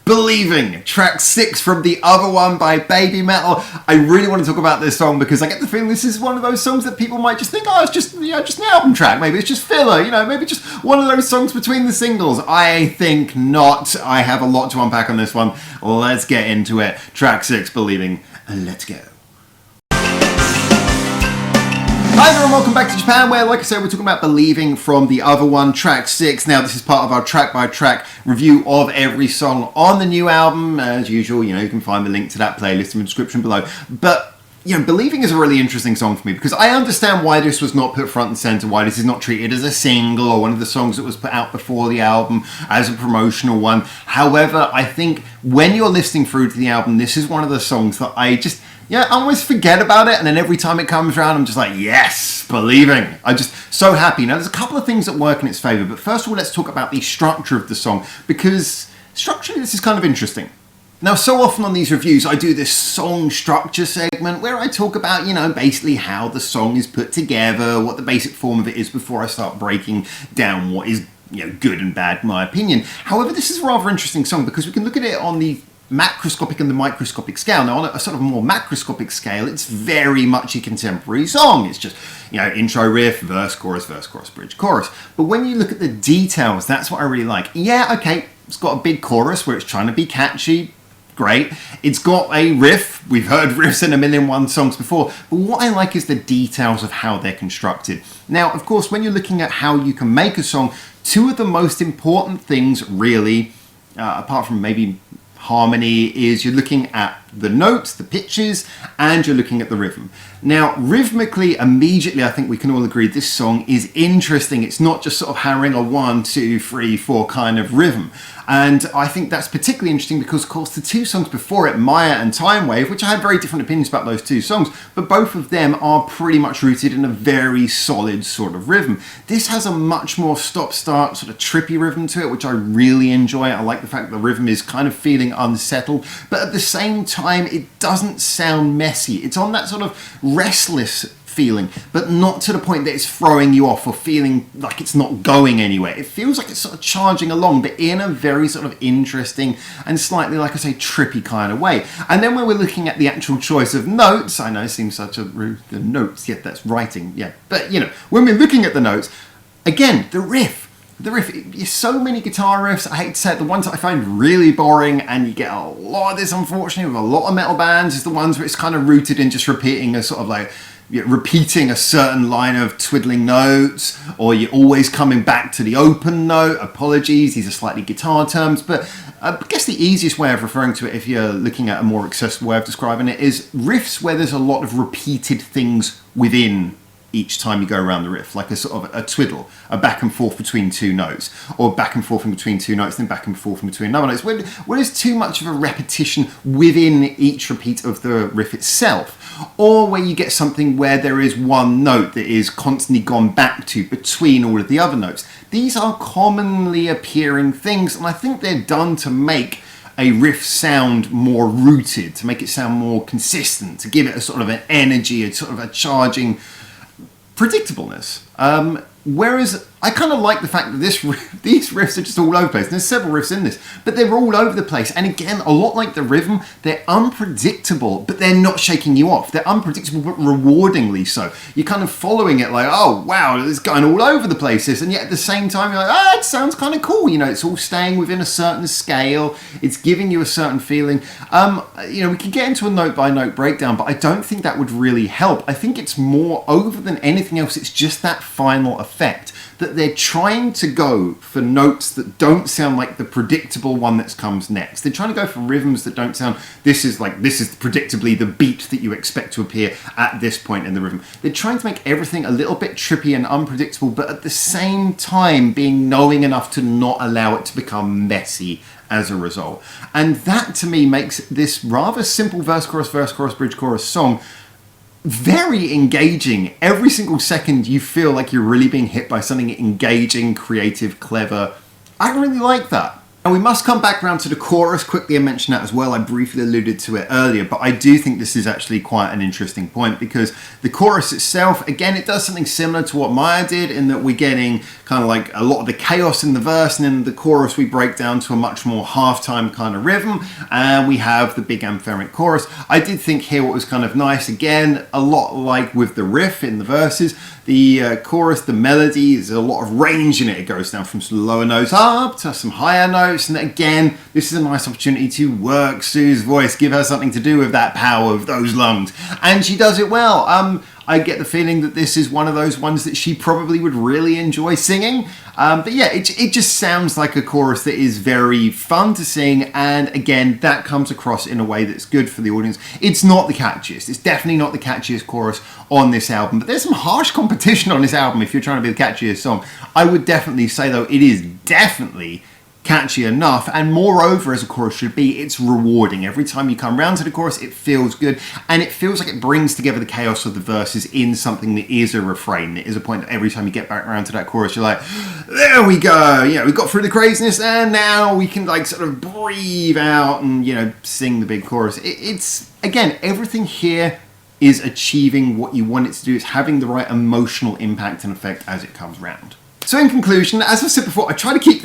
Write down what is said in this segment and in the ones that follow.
Believing, track 6 from the other one by Babymetal. I really want to talk about this song because I get the feeling this is one of those songs that people might just think, oh, it's just an album track. Maybe it's just filler, maybe just one of those songs between the singles. I think not. I have a lot to unpack on this one. Let's get into it. Track 6, Believing, and let's go. Hi everyone, welcome back to Japan, where, like I said, we're talking about Believing from the other one, track 6. Now, this is part of our track-by-track review of every song on the new album. As usual, you can find the link to that playlist in the description below. But, Believing is a really interesting song for me because I understand why this was not put front and center, why this is not treated as a single or one of the songs that was put out before the album as a promotional one. However, I think when you're listening through to the album, this is one of the songs that I always forget about it, and then every time it comes around, I'm just like, yes, Believing. I'm just so happy. Now, there's a couple of things that work in its favor, but first of all, let's talk about the structure of the song, because structurally, this is kind of interesting. Now, so often on these reviews, I do this song structure segment where I talk about, basically how the song is put together, what the basic form of it is before I start breaking down what is, good and bad, in my opinion. However, this is a rather interesting song because we can look at it on the macroscopic and the microscopic scale. Now, on a sort of more macroscopic scale, it's very much a contemporary song. It's just, intro riff, verse, chorus, bridge, chorus. But when you look at the details, that's what I really like. Yeah, okay, it's got a big chorus where it's trying to be catchy. Great. It's got a riff. We've heard riffs in 1,000,001 songs before. But what I like is the details of how they're constructed. Now, of course, when you're looking at how you can make a song, two of the most important things, really, apart from maybe harmony, is you're looking at the notes, the pitches, and you're looking at the rhythm. Now, rhythmically, immediately, I think we can all agree this song is interesting. It's not just sort of hammering a 1, 2, 3, 4 kind of rhythm. And I think that's particularly interesting because, of course, the two songs before it, Maya and Time Wave, which I had very different opinions about those two songs, but both of them are pretty much rooted in a very solid sort of rhythm. This has a much more stop-start, sort of trippy rhythm to it, which I really enjoy. I like the fact that the rhythm is kind of feeling unsettled, but at the same time, it doesn't sound messy. It's on that sort of restless feeling, but not to the point that it's throwing you off or feeling like it's not going anywhere. It feels like it's sort of charging along, but in a very sort of interesting and slightly, like I say, trippy kind of way. And then when we're looking at the actual choice of notes, I know it seems such a rude, the notes, yeah, that's writing, yeah. But, when we're looking at the notes, again, the riff, so many guitar riffs, I hate to say it, the ones that I find really boring, and you get a lot of this, unfortunately, with a lot of metal bands, is the ones where it's kind of rooted in just repeating a sort of like, repeating a certain line of twiddling notes, or you're always coming back to the open note. Apologies, these are slightly guitar terms, but I guess the easiest way of referring to it, if you're looking at a more accessible way of describing it, is riffs where there's a lot of repeated things within each time you go around the riff, like a sort of a twiddle, a back and forth between two notes, or back and forth in between two notes, then back and forth in between another notes, where there's too much of a repetition within each repeat of the riff itself, or where you get something where there is one note that is constantly gone back to between all of the other notes. These are commonly appearing things, and I think they're done to make a riff sound more rooted, to make it sound more consistent, to give it a sort of an energy, a sort of a charging predictableness. Whereas I kind of like the fact that these riffs are just all over the place. And there's several riffs in this, but they're all over the place. And again, a lot like the rhythm, they're unpredictable, but they're not shaking you off. They're unpredictable, but rewardingly so. You're kind of following it like, oh, wow, it's going all over the place. And yet at the same time, you're like, it sounds kind of cool. It's all staying within a certain scale. It's giving you a certain feeling. We could get into a note-by-note breakdown, but I don't think that would really help. I think it's more, over than anything else, it's just that final effect, that they're trying to go for notes that don't sound like the predictable one that comes next. They're trying to go for rhythms that don't sound, this is predictably the beat that you expect to appear at this point in the rhythm. They're trying to make everything a little bit trippy and unpredictable, but at the same time being knowing enough to not allow it to become messy as a result. And that, to me, makes this rather simple verse, chorus, bridge, chorus song very engaging. Every single second you feel like you're really being hit by something engaging, creative, clever. I really like that. And we must come back around to the chorus quickly and mention that as well. I briefly alluded to it earlier, but I do think this is actually quite an interesting point because the chorus itself, again, it does something similar to what Maya did in that we're getting kind of like a lot of the chaos in the verse, and in the chorus we break down to a much more halftime kind of rhythm, and we have the big anthemic chorus. I did think here what was kind of nice, again, a lot like with the riff in the verses, the chorus, the melody, there's a lot of range in it. It goes down from some lower notes up to some higher notes. And again, this is a nice opportunity to work Sue's voice, give her something to do with that power of those lungs. And she does it well. I get the feeling that this is one of those ones that she probably would really enjoy singing. But yeah, it just sounds like a chorus that is very fun to sing. And again, that comes across in a way that's good for the audience. It's not the catchiest. It's definitely not the catchiest chorus on this album. But there's some harsh competition on this album if you're trying to be the catchiest song. I would definitely say, though, it is definitely catchy enough, and moreover, as a chorus should be, it's rewarding. Every time you come round to the chorus, it feels good, and it feels like it brings together the chaos of the verses in something that is a refrain. It is a point that every time you get back around to that chorus, you're like, there we go, you know, we got through the craziness, and now we can like sort of breathe out and, you know, sing the big chorus. It's, again, everything here is achieving what you want it to do. It's having the right emotional impact and effect as it comes round. So in conclusion, as I said before, I try to keep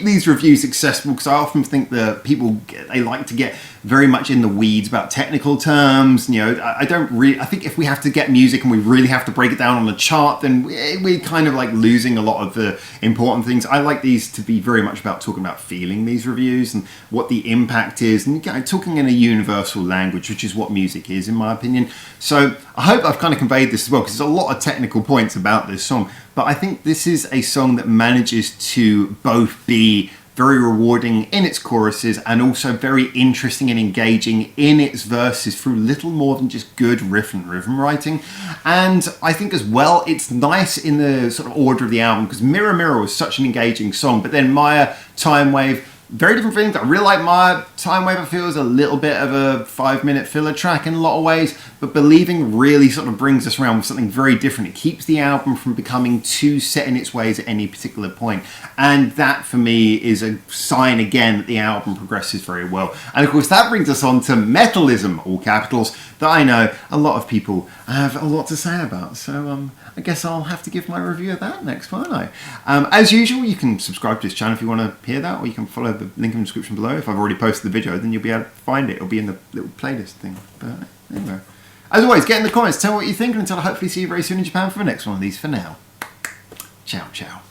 these reviews accessible because I often think that people, they like to get very much in the weeds about technical terms. You know, I think if we have to get music and we really have to break it down on the chart, then we're kind of like losing a lot of the important things. I like these to be very much about talking about feeling these reviews and what the impact is, and talking in a universal language, which is what music is, in my opinion. So I hope I've kind of conveyed this as well, because there's a lot of technical points about this song, but I think this is a song that manages to both be very rewarding in its choruses and also very interesting and engaging in its verses through little more than just good riff and rhythm writing. And I think as well, it's nice in the sort of order of the album, because Mirror Mirror was such an engaging song, but then Maya, Time Wave, very different feelings. I really like Maya. Time Wave, I feel, is a little bit of a 5-minute filler track in a lot of ways, but Believing really sort of brings us around with something very different. It keeps the album from becoming too set in its ways at any particular point. And that, for me, is a sign, again, that the album progresses very well. And, of course, that brings us on to Metalism, all capitals, that I know a lot of people have a lot to say about. So, I guess I'll have to give my review of that next, won't I? As usual, you can subscribe to this channel if you want to hear that, or you can follow the link in the description below. If I've already posted the video, then you'll be able to find it. It'll be in the little playlist thing. But anyway, as always, get in the comments, tell me what you think, and until I hopefully see you very soon in Japan for the next one of these. For now, ciao, ciao.